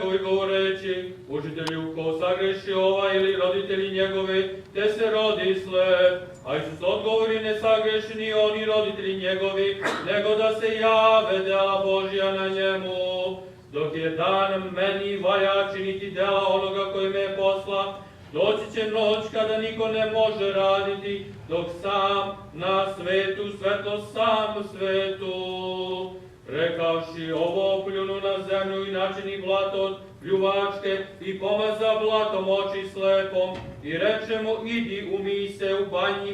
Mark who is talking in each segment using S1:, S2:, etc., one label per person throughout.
S1: njegovi govoreći, učitelju, ko sagreši ovaj ili roditelji njegovi, te se rodi slep. A Isus odgovori, ne sagreši ni oni roditelji njegovi, nego da se jave dela Božja na njemu. Dok je dan meni valja činiti dela onoga koji me je posla, doći će noć kada niko ne može raditi, dok sam na svetu, svetlo sam svetu. Rekavši ovo, pljunu na zemlju i načini blato od pljuvačke i pomaza blatom oči slepom i reče mu, idi umij se u banji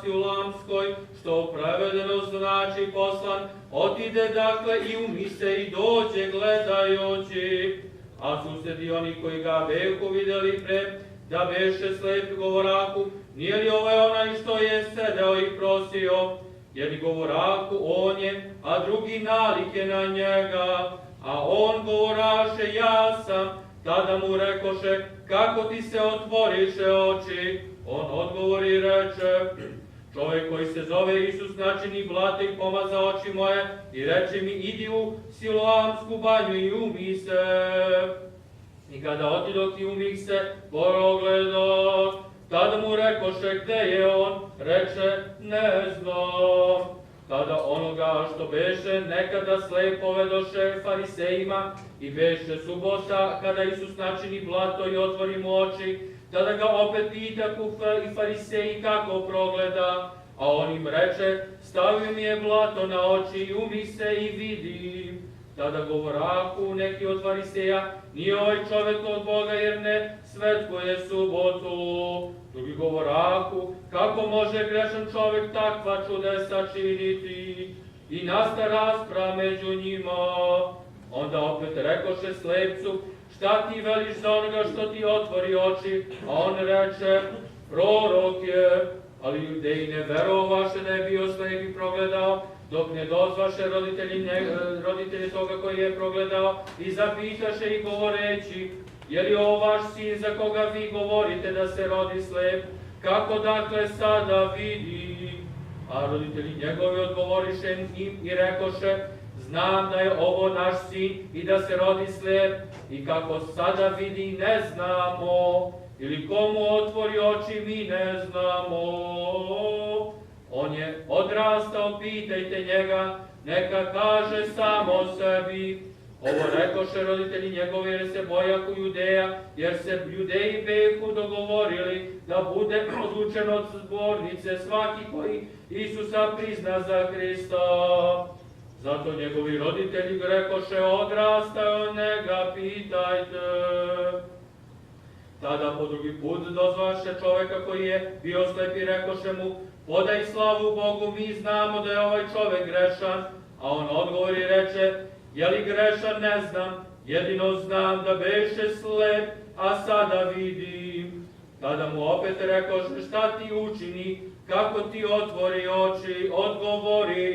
S1: Siluamskoj, što prevedeno znači poslan, otide dakle i umij se i dođe gledajući. A susedi oni koji ga behu vidjeli pre, da beše slep govoraku, nije li ovaj onaj što je sedeo i prosio? Jer govoraku on je, a drugi nalike na njega, a on govoraše, ja sam. Tada mu rekoše, kako ti se otvoriše oči? On odgovori i reče, čovjek koji se zove Isus načini blato i pomaza oči moje i reče mi, idi u Siloamsku banju i umij se. I kada otidoh i umih se, progledoh. Tada mu rekoše, gde je on? Reče, ne znam. Tada onoga što beše nekada slep povedoše farisejima i beše subota, kada Isus načini blato i otvori mu oči, tada ga opet pitaku i fariseji kako progleda, a on im reče, stavio mi je blato na oči i umih se i vidi. Tada govoraku neki od fariseja, nije ovaj čovjek od Boga jer ne svetkuje subotu. Drugi govoraku, kako može grešan čovjek takva čudesa činiti? I nasta rasprava među njima. Onda opet rekoše slepcu, šta ti veliš za onoga što ti otvori oči? A on reče, prorok je. Ali Judeji ne verovaše da je bio slep i progledao, dok ne dozvaše roditelji toga koji je progledao i zapitaše i govoreći, je li ovo vaš sin za koga vi govorite da se rodi slep? Kako dakle sada vidi? A roditelji njegovi odgovoriše im i rekoše, znam da je ovo naš sin i da se rodi slep i kako sada vidi ne znamo. Ili komu otvori oči mi ne znamo. On je odrastao, pitajte njega, neka kaže samo sebi. Ovo rekoše roditelji njegovi jer se bojaku Judeja, jer se Judeji behu dogovorili da bude odlučen od zbornice svaki koji Isusa prizna za Hrista. Zato njegovi roditelji rekoše, odrastao, njega pitajte. Tada po drugi put dozvaše čoveka koji je bio slep i rekoše mu, podaj slavu Bogu, mi znamo da je ovaj čovek grešan. A on odgovori i reče, je li grešan, ne znam, jedino znam da beše slep, a sada vidim. Tada mu opet rekoše, šta ti učini, kako ti otvori oči, odgovori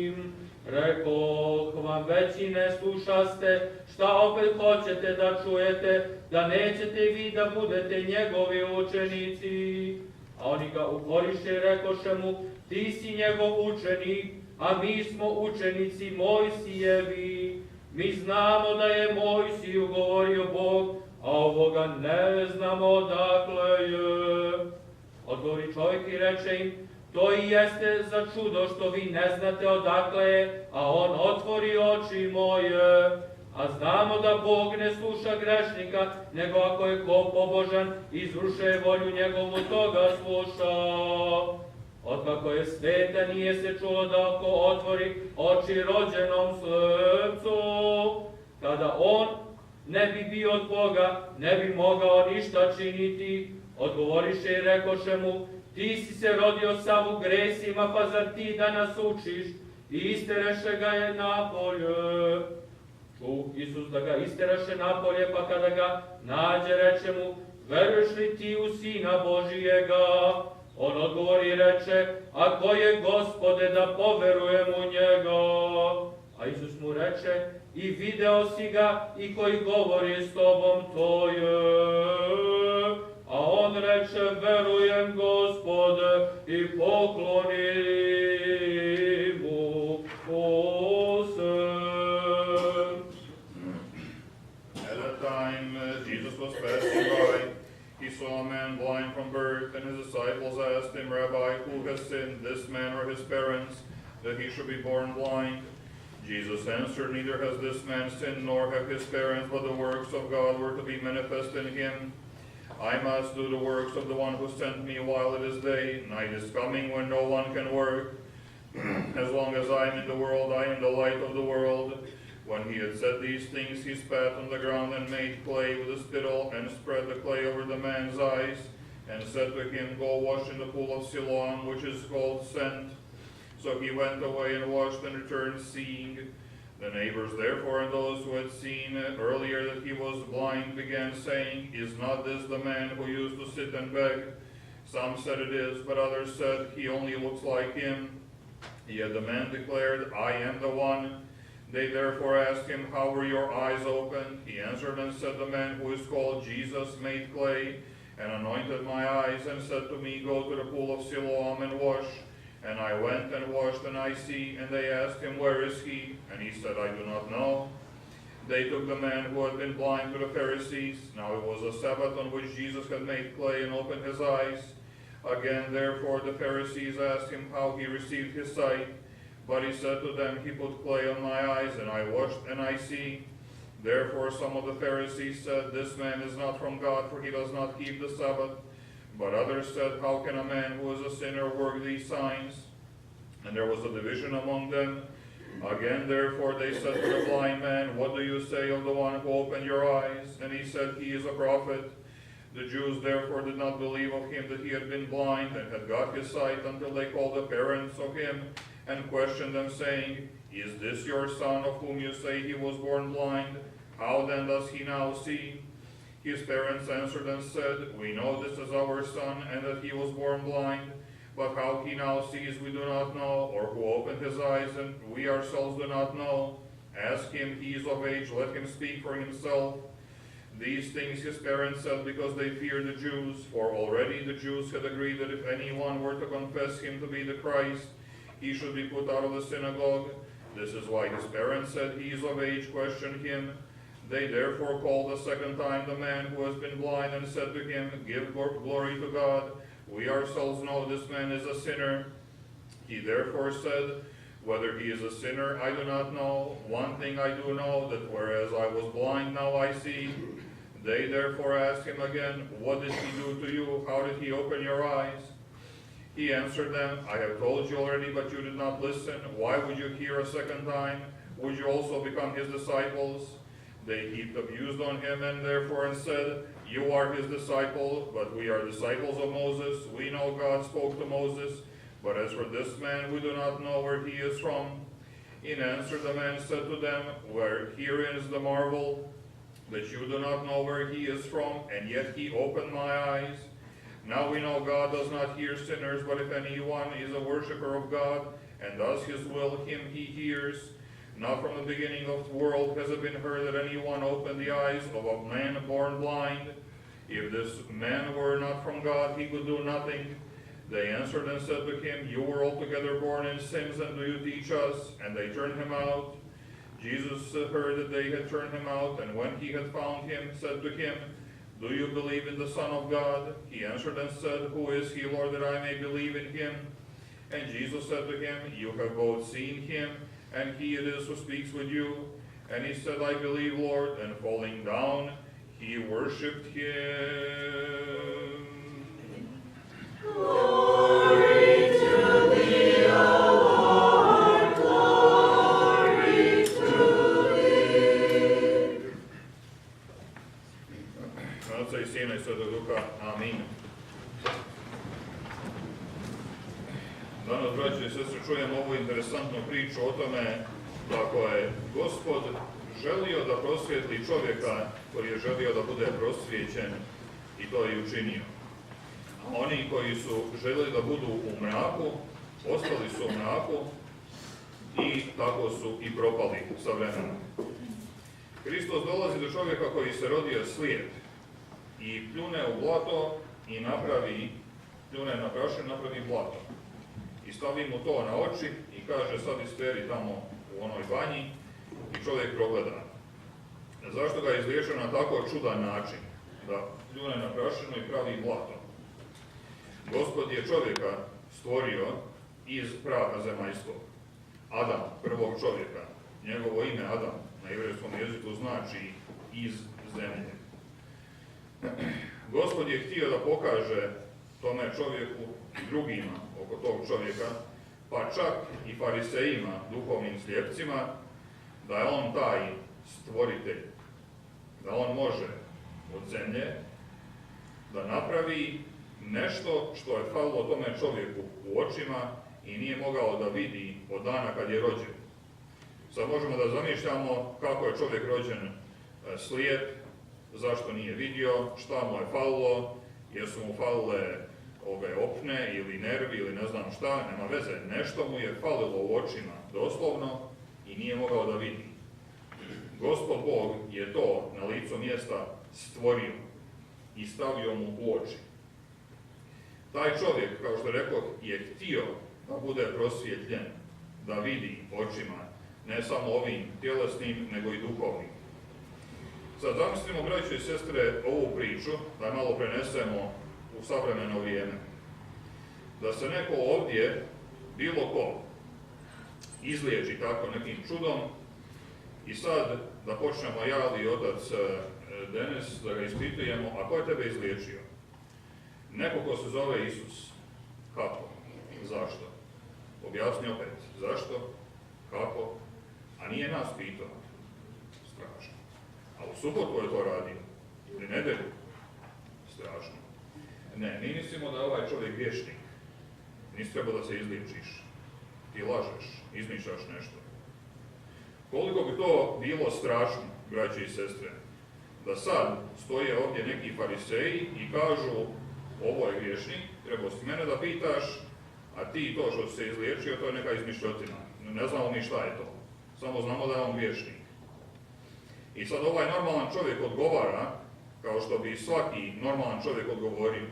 S1: im. Rekoh vam, već i ne slušaste, šta opet hoćete da čujete, da nećete vi da budete njegovi učenici. A oni ga ukoriše i rekoše mu, ti si njegov učenik, a mi smo učenici Mojsijevi. Mi znamo da je Mojsiju govorio Bog, a ovoga ne znamo odakle je. Odgovori čovjek i reče im, to i jeste za čudo što vi ne znate odakle je, a on otvori oči moje. A znamo da Bog ne sluša grešnika, nego ako je ko pobožan, izvrše volju njegovu, toga sluša. Otkako je sveta nije se čulo da ako otvori oči rođenom slepcu, kada on ne bi bio od Boga, ne bi mogao ništa činiti. Odgovoriše i rekoše mu, ti si se rodio sam u gresima, pa zar ti da nas učiš? I istereše ga je napolje. Čuh Isus da ga isteraše napolje, pa kada ga nađe, reče mu, veruješ li ti u Sina Božijega? On odgovori i reče, a ko je Gospode da poverujem u njega? A Isus mu reče, i video si ga i koji govori s tobom, to je. A on reče, verujem Gospode i pokloni mu se.
S2: Jesus was passing by, he saw a man blind from birth, and his disciples asked him, Rabbi, who has sinned, this man or his parents, that he should be born blind? Jesus answered, neither has this man sinned, nor have his parents, but the works of God were to be manifest in him. I must do the works of the one who sent me while it is day. Night is coming when no one can work. As long as I am in the world, I am the light of the world. When he had said these things, he spat on the ground and made clay with a spittle, and spread the clay over the man's eyes, and said to him, go wash in the pool of Siloam, which is called Sent. So he went away and washed and returned seeing. The neighbors therefore and those who had seen earlier that he was blind began saying, is not this the man who used to sit and beg? Some said it is, but others said, he only looks like him. Yet the man declared, I am the one. They therefore asked him, how were your eyes opened? He answered and said, the man who is called Jesus made clay and anointed my eyes and said to me, go to the pool of Siloam and wash. And I went and washed, and I see. And they asked him, where is he? And he said, I do not know. They took the man who had been blind to the Pharisees. Now it was a Sabbath on which Jesus had made clay and opened his eyes. Again, therefore, the Pharisees asked him how he received his sight. But he said to them, he put clay on my eyes, and I washed, and I see. Therefore some of the Pharisees said, this man is not from God, for he does not keep the Sabbath. But others said, how can a man who is a sinner work these signs? And there was a division among them. Again, therefore, they said to the blind man, what do you say of the one who opened your eyes? And he said, he is a prophet. The Jews therefore did not believe of him that he had been blind and had got his sight until they called the parents of him and questioned them, saying, is this your son of whom you say he was born blind? How then does he now see? His parents answered and said, we know this is our son, and that he was born blind. But how he now sees we do not know, or who opened his eyes, and we ourselves do not know. Ask him, he is of age, let him speak for himself. These things his parents said because they feared the Jews, for already the Jews had agreed that if anyone were to confess him to be the Christ, he should be put out of the synagogue. This is why his parents said, he is of age, questioned him. They therefore called a second time the man who has been blind and said to him, give glory to God. We ourselves know this man is a sinner. He therefore said, whether he is a sinner, I do not know. One thing I do know, that whereas I was blind, now I see. They therefore asked him again, what did he do to you? How did he open your eyes? He answered them, I have told you already, but you did not listen. Why would you hear a second time? Would you also become his disciples? They heaped abuse on him and said, you are his disciple, but we are disciples of Moses. We know God spoke to Moses, but as for this man, we do not know where he is from. In answer, the man said to them, herein is the marvel, that you do not know where he is from, and yet he opened my eyes. Now we know God does not hear sinners, but if anyone is a worshiper of God, and does his will, him he hears. Not from the beginning of the world has it been heard that anyone opened the eyes of a man born blind. If this man were not from God, he could do nothing. They answered and said to him, you were altogether born in sins, and do you teach us? And they turned him out. Jesus heard that they had turned him out, and when he had found him, said to him, do you believe in the Son of God? He answered and said, who is he, Lord, that I may believe in him? And Jesus said to him, you have both seen him, and he it is who speaks with you. And he said, I believe, Lord. And falling down, he worshipped him.
S3: Glory to thee, O Lord, glory to thee.
S2: Oca i Sina i Svetog Duha. Amin. Danas, braće i sestre, čujemo ovu interesantnu priču o tome kako je Gospod želio da prosvijetli čovjeka koji je želio da bude prosvijećen, i to je i učinio. Oni koji su željeli da budu u mraku, ostali su u mraku i tako su i propali sa vremenom. Hristos dolazi do čovjeka koji se rodio slijep i pljune u blato i pljune na prašinu, napravi blato. I stavi mu to na oči i kaže, sad isperi tamo u onoj banji, i čovjek progleda. Zašto ga je izliječio na tako čudan način? Da pljune na prašinu i pravi blato. Gospod je čovjeka stvorio iz praha zemaljskog. Adam, prvog čovjeka, njegovo ime Adam na jevrejskom jeziku znači iz zemlje. Gospod je htio da pokaže tome čovjeku i drugima oko tog čovjeka, pa čak i farisejima, duhovnim slijepcima, da je on taj stvoritelj, da on može od zemlje da napravi nešto što je falilo tome čovjeku u očima i nije mogao da vidi od dana kad je rođen. Sad možemo da zamišljamo kako je čovjek rođen slijep, zašto nije vidio, šta mu je falilo, jesu mu falile ove opne ili nervi ili ne znam šta, nema veze, nešto mu je falilo u očima doslovno i nije mogao da vidi. Gospod Bog je to na licu mjesta stvorio i stavio mu u oči. Taj čovjek, kao što rekao, je htio da bude prosvjetljen, da vidi očima, ne samo ovim tjelesnim, nego i duhovnim. Sad zamislimo, braćo i sestre, ovu priču, da je malo prenesemo u savremeno vrijeme. Da se neko ovdje, bilo ko, izliječi tako nekim čudom i sad da počnemo ja ili otac Denis da ga ispitujemo, a ko je tebe izliječio? Neko ko se zove Isus. Kako? Zašto? Objasni opet. Zašto? Kako? A nije nas pitao. Strašno. A u subotu je to radio. Ili nedelju. Strašno. Ne, mi mislimo da je ovaj čovjek vješnik. Nisi trebao da se izliječiš. Ti lažeš, izmišljaš nešto. Koliko bi to bilo strašno, braći i sestre, da sad stoje ovdje neki fariseji i kažu ovo je vješnik, trebao si mene da pitaš, a ti to što si se izliječio, to je neka izmišljotina. Ne znamo mi šta je to. Samo znamo da je on vješnik. I sad ovaj normalan čovjek odgovara, kao što bi svaki normalan čovjek odgovorio.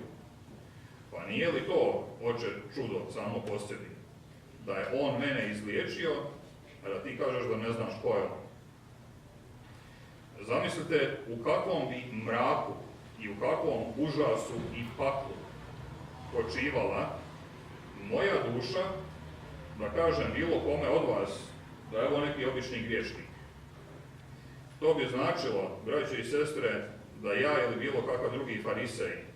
S2: Pa nije li to, oče, čudo samo po sebi? Da je on mene izliječio, a da ti kažeš da ne znaš ko je on. Zamislite u kakvom bi mraku i u kakvom užasu i paklu počivala moja duša, da kažem bilo kome od vas, da je ovo neki obični griješnik. To bi značilo, braće i sestre, da ja ili bilo kakav drugi farisej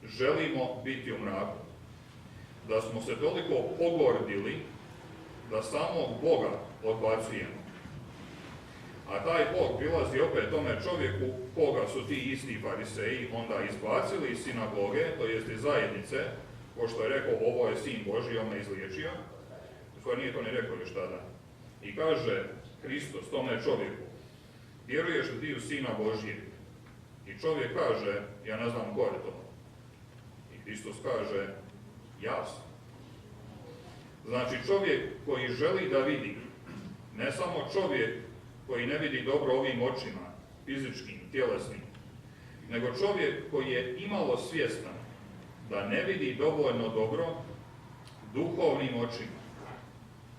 S2: želimo biti u mraku. Da smo se toliko pogordili da samog Boga odbacujemo. A taj Bog prilazi opet tome čovjeku koga su ti isti fariseji onda izbacili iz sinagoge, to jest iz zajednice, ko što je rekao ovo je sin Božji, on me izliječio. Skoro nije to ni rekao još tada. I kaže Hristos tome čovjeku, vjeruješ li ti u sina Božje? I čovjek kaže, ja ne znam ko je to. I Hristos kaže, ja sam. Znači čovjek koji želi da vidi, ne samo čovjek koji ne vidi dobro ovim očima, fizičkim, tjelesnim, nego čovjek koji je imalo svjestan da ne vidi dovoljno dobro duhovnim očima.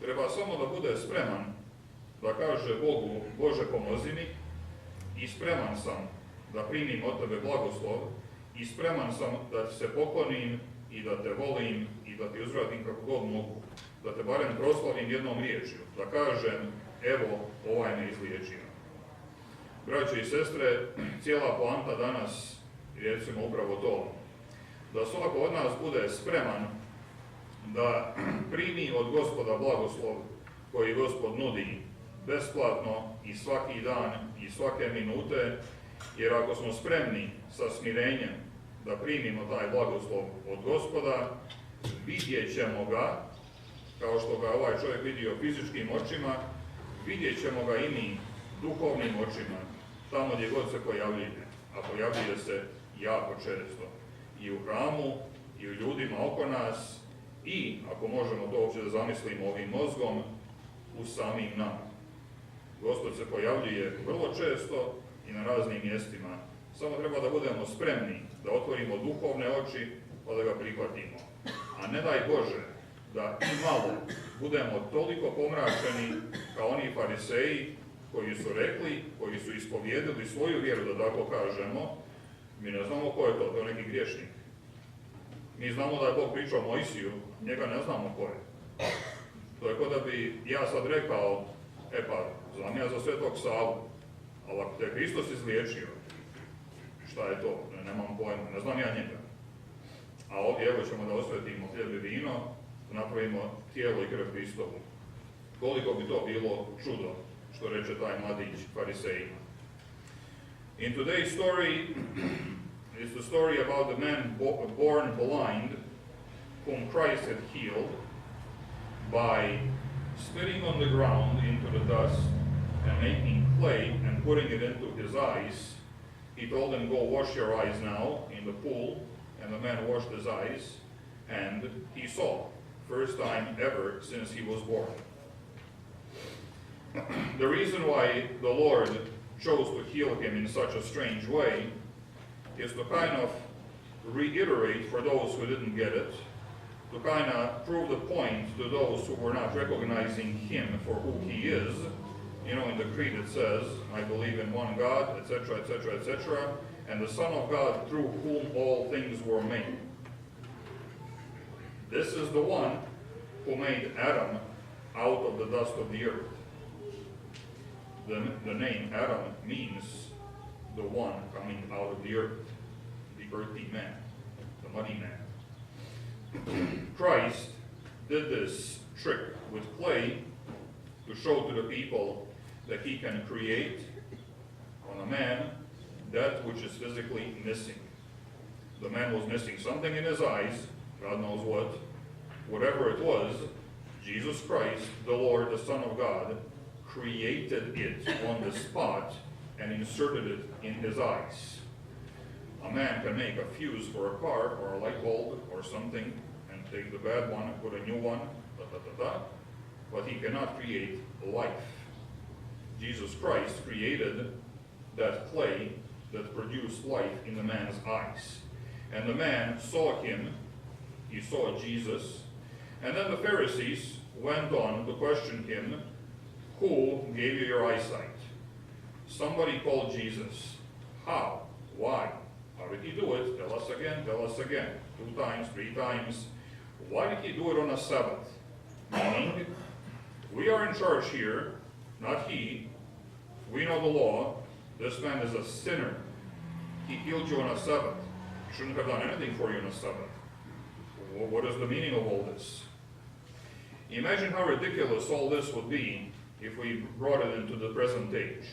S2: Treba samo da bude spreman da kaže Bogu, Bože pomozi mi, i spreman sam da primim od tebe blagoslov, i spreman sam da ti se poklonim i da te volim i da ti uzvratim kako god mogu, da te barem proslavim jednom riječju, da kažem, evo, ovaj me izliječio. Braće i sestre, cijela poanta danas je recimo upravo to, da svako od nas bude spreman da primi od Gospoda blagoslov koji Gospod nudi besplatno i svaki dan i svake minute, jer ako smo spremni sa smirenjem da primimo taj blagoslov od Gospoda, vidjet ćemo ga, kao što ga ovaj čovjek vidio fizičkim očima, vidjet ćemo ga i mi duhovnim očima, tamo gdje god se pojavljuje, a pojavljuje se jako često. I u hramu, i u ljudima oko nas, i, ako možemo to uopće da zamislimo ovim mozgom, u samim nama. Gospod se pojavljuje vrlo često i na raznim mjestima. Samo treba da budemo spremni, da otvorimo duhovne oči, pa da ga prihvatimo. A ne daj Bože da i malo budemo toliko pomračeni kao oni fariseji, koji su rekli, koji su ispovijedili svoju vjeru, da tako kažemo, mi ne znamo ko je to je neki griješnik. Mi znamo da je Bog pričao Mojsiju, njega ne znamo ko je. To je kao da bi ja sad rekao, znam ja za Svetog Savu, ali ako te Hristos izliječio, šta je to? Nemam pojma, ne znam ja njega. A ovdje evo ćemo da osvetimo hljeb i vino, da napravimo tijelo i krv Hristovu. Koliko bi to bilo čudo, što reče taj mladić farisejima. In today's story is the story about the man born blind, whom Christ had healed by spitting on the ground into the dust and making clay and putting it into his eyes. He told him, go wash your eyes now in the pool, and the man washed his eyes, and he saw, first time ever since he was born. The reason why the Lord chose to heal him in such a strange way is to kind of reiterate for those who didn't get it, to kind of prove the point to those who were not recognizing him for who he is. You know, in the creed it says, I believe in one God, etc., etc., etc., and the Son of God through whom all things were made. This is the one who made Adam out of the dust of the earth. The name Adam means the one coming out of the earth, the earthy man, the muddy man. Christ did this trick with clay to show to the people that he can create on a man that which is physically missing. The man was missing something in his eyes, God knows what. Whatever it was, Jesus Christ, the Lord, the Son of God, created it on the spot and inserted it in his eyes. A man can make a fuse for a car or a light bulb or something and take the bad one and put a new one, but he cannot create life. Jesus Christ created that clay that produced life in the man's eyes. And the man saw him, he saw Jesus, and then the Pharisees went on to question him, who gave you your eyesight? Somebody called Jesus. How? Why? How did he do it? Tell us again, tell us again. 2 times, 3 times. Why did he do it on a Sabbath? Meaning, we are in charge here, not he. We know the law. This man is a sinner. He healed you on a Sabbath. He shouldn't have done anything for you on a Sabbath. What is the meaning of all this? Imagine how ridiculous all this would be if we brought it into the present age.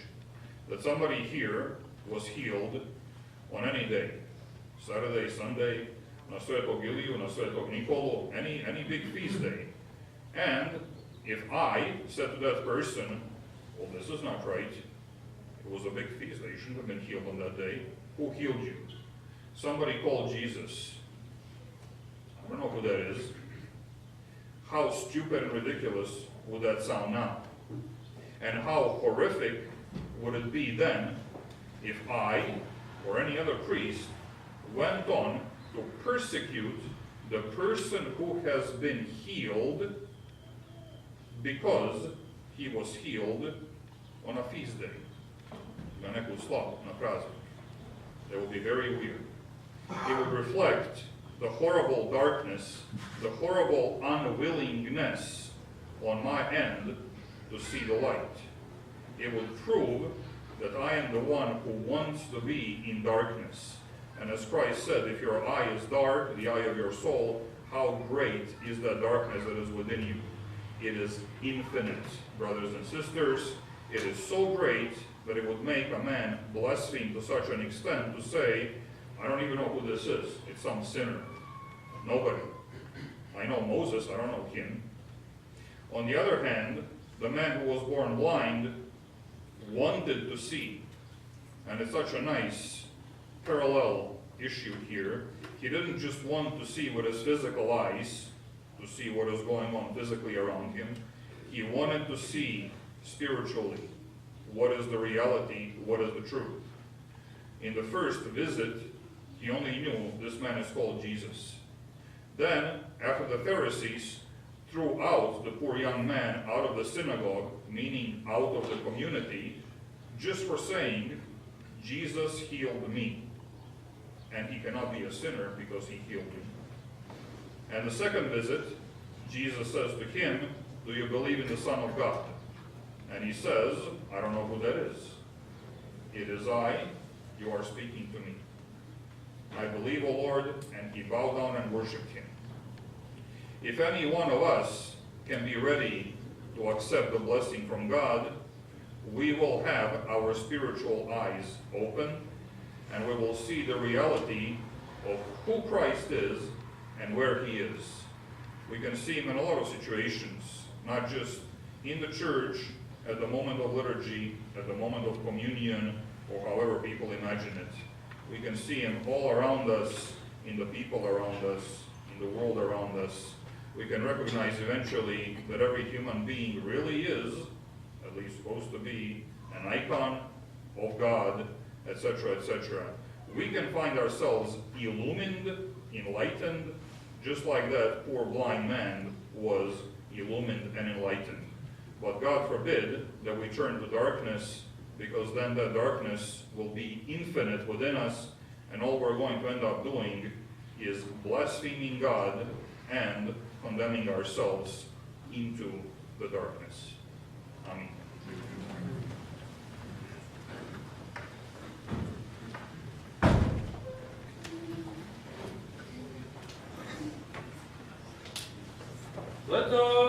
S2: That somebody here was healed on any day. Saturday, Sunday, na Svetog Iliju, na Svetog Nikolu, any big feast day. And if I said to that person, well, this is not right. It was a big feast day. You shouldn't have been healed on that day. Who healed you? Somebody called Jesus. I don't know who that is. How stupid and ridiculous would that sound now? And how horrific would it be then if I or any other priest went on to persecute the person who has been healed because he was healed on a feast day, na neku slavu, na praznik. That would be very weird. It would reflect the horrible darkness, the horrible unwillingness on my end to see the light. It would prove that I am the one who wants to be in darkness. And as Christ said, if your eye is dark, the eye of your soul, how great is that darkness that is within you? It is infinite, brothers and sisters. It is so great that it would make a man blaspheme to such an extent to say, I don't even know who this is. It's some sinner. Nobody. I know Moses, I don't know him. On the other hand, the man who was born blind wanted to see. And it's such a nice parallel issue here. He didn't just want to see with his physical eyes, to see what is going on physically around him. He wanted to see spiritually what is the reality, what is the truth. In the first visit, he only knew this man is called Jesus. Then, after the Pharisees threw out the poor young man out of the synagogue, meaning out of the community, just for saying, Jesus healed me. And he cannot be a sinner because he healed me. And the second visit, Jesus says to him, do you believe in the Son of God? And he says, I don't know who that is. It is I, you are speaking to me. I believe, O Lord, and he bowed down and worshipped him. If any one of us can be ready to accept the blessing from God, we will have our spiritual eyes open, and we will see the reality of who Christ is and where he is. We can see him in a lot of situations, not just in the church, at the moment of liturgy, at the moment of communion, or however people imagine it. We can see him all around us, in the people around us, in the world around us. We can recognize eventually that every human being really is, at least supposed to be, an icon of God, etc., etc. We can find ourselves illumined, enlightened, just like that poor blind man was illumined and enlightened. But God forbid that we turn to darkness, because then that darkness will be infinite within us, and all we're going to end up doing is blaspheming God and condemning ourselves into the darkness. Amen.
S1: Let us